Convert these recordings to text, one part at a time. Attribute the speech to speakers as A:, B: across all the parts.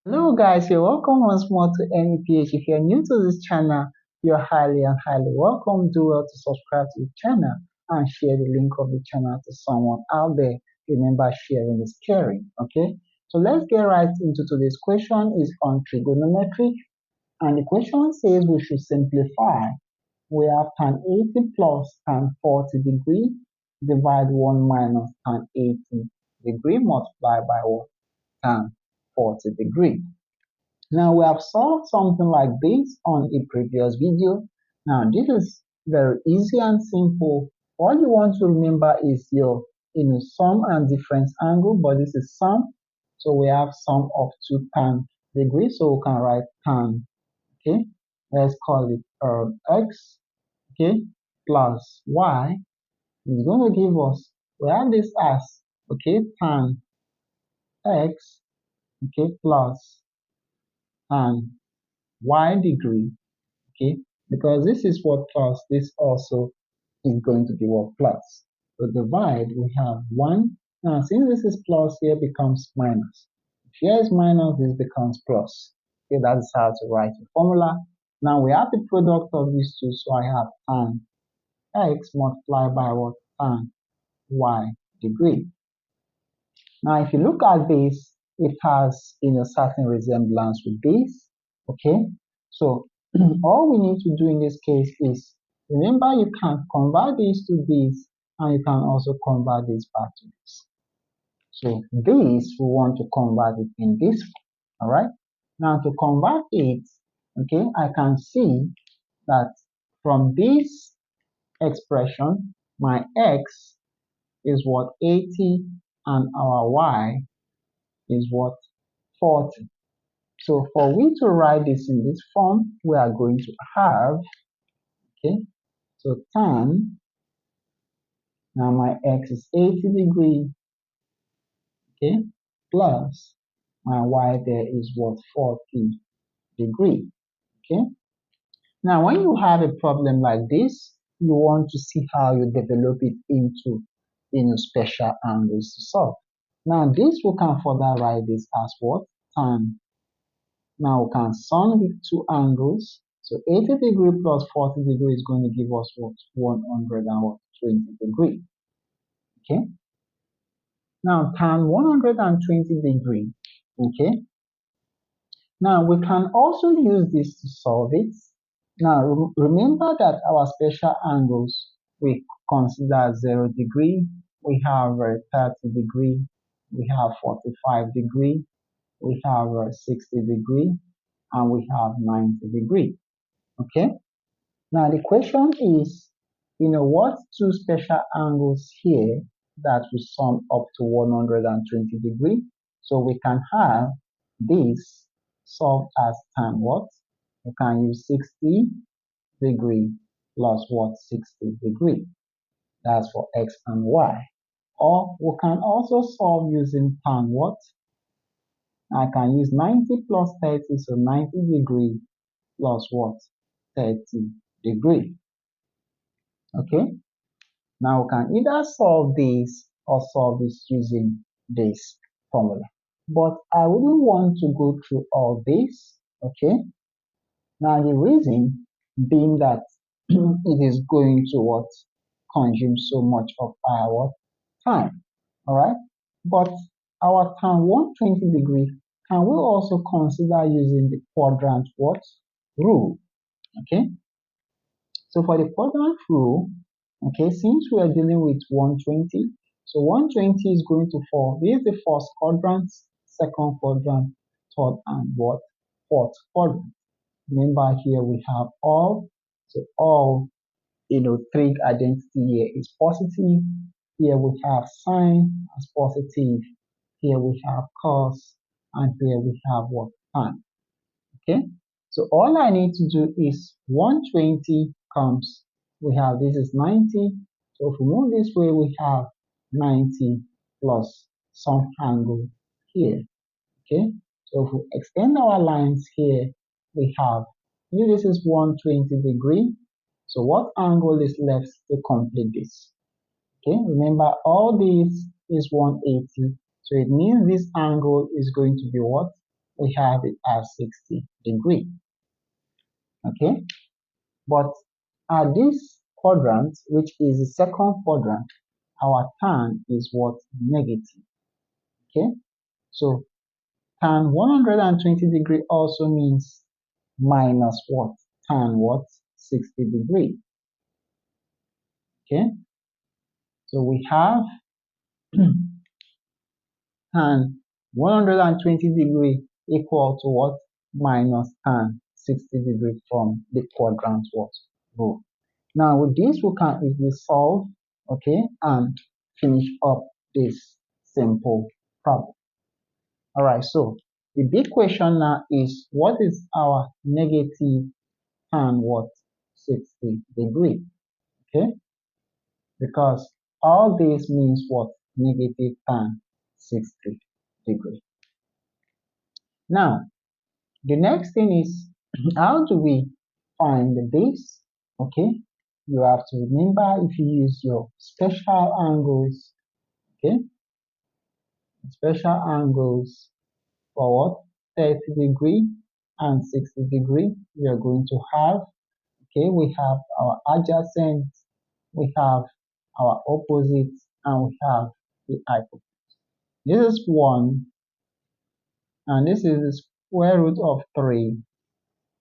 A: Hello guys, you're welcome once more to NEPH. If you're new to this channel, you're highly and highly welcome. Do well to subscribe to the channel and share the link of the channel to someone out there. Remember, sharing is caring. Okay, so let's get right into today's question. Is on trigonometry, and the question says we should simplify. We have tan 80 plus tan 40 degree divide 1 minus tan 80 degree multiplied by what? Tan 40 degree. Now we have solved something like this on a previous video. Now this is very easy and simple. All you want to remember is your sum and difference angle, but this is sum. So we have sum of 2 tan degrees. So we can write tan, okay? Let's call it x, okay, plus y is going to give us, we have this as, okay, tan x, okay, plus tan y degree, okay, because this is what plus, this also is going to be what plus. So divide, we have 1. Now, since this is plus, here becomes minus. If here is minus, this becomes plus. Okay, that's how to write the formula. Now, we have the product of these two, so I have tan x multiplied by what? Tan y degree. Now, if you look at this, it has certain resemblance with this. Okay, so all we need to do in this case is remember you can convert this to this, and you can also convert this back to this. So this we want to convert it in this form. All right. Now to convert it, okay, I can see that from this expression, my x is what? 80, and our y is what? 40. So for we to write this in this form, we are going to have, okay, so tan, now my x is 80 degree, okay, plus my y there is what? 40 degree, okay. Now when you have a problem like this, you want to see how you develop it into, special angles to solve. Now this we can further write this as what? Tan. Now we can sum the two angles. So 80 degree plus 40 degree is going to give us what? 120 degree. Okay. Now tan 120 degree. Okay. Now we can also use this to solve it. Now remember that our special angles we consider 0 degree, we have 30 degree, we have 45 degree, we have 60 degree, and we have 90 degree. Okay. Now the question is, what two special angles here that will sum up to 120 degree? So we can have this solved as tan what? We can use 60 degree plus what? 60 degree. That's for x and y. Or we can also solve using tan what? I can use 90 plus 30, so 90 degree plus what? 30 degree. Okay. Now we can either solve this or solve this using this formula. But I wouldn't want to go through all this. Okay. Now the reason being that it is going to what? Consume so much of our time. All right. But our time 120 degree, can we also consider using the quadrant what? Rule. Okay. So for the quadrant rule, okay, since we are dealing with 120, so 120 is going to fall. This is the first quadrant, second quadrant, third, and what? Fourth quadrant. Remember here we have all. So all, trig identity here is positive. Here we have sine as positive. Here we have cos, and here we have what? Tan. Okay, so all I need to do is 120 comes, we have this is 90. So if we move this way, we have 90 plus some angle here. Okay, so if we extend our lines here, we have, this is 120 degree. So what angle is left to complete this? Okay, remember all this is 180. So it means this angle is going to be what? we have it as 60 degree. Okay, but at this quadrant, which is the second quadrant, our tan is what? Negative. Okay, so tan 120 degree also means minus what? Tan what? 60 degree. Okay, so we have tan 120 degree equal to what? Minus tan 60 degree from the quadrant what? Rule. Now with this we can easily solve, okay, and finish up this simple problem. Alright, so the big question now is what is our negative tan what? 60 degree, okay? Because all this means what? Negative tan 60 degree. Now, the next thing is how do we find this? Okay, you have to remember if you use your special angles, okay, special angles for what? 30 degree and 60 degree, we are going to have, okay, we have our adjacent, we have our opposite, and we have the hypotenuse. This is 1, and this is the square root of 3,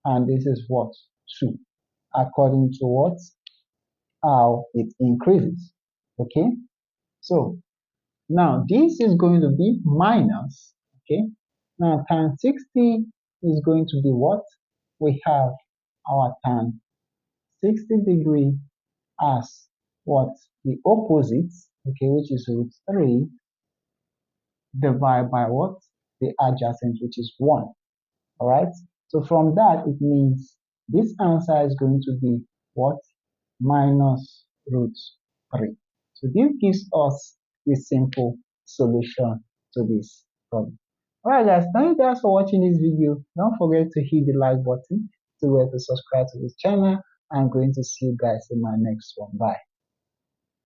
A: and this is what? 2, according to what? How it increases. Okay, so now this is going to be minus, okay, now tan 60 is going to be what? We have our tan 60 degree as what? The opposite, okay, which is root 3, divided by what? The adjacent, which is 1. All right, so from that it means this answer is going to be what? Minus root 3. So this gives us the simple solution to this problem. Alright guys, thank you guys for watching this video. Don't forget to hit the like button to subscribe to this channel. I'm going to see you guys in my next one. Bye.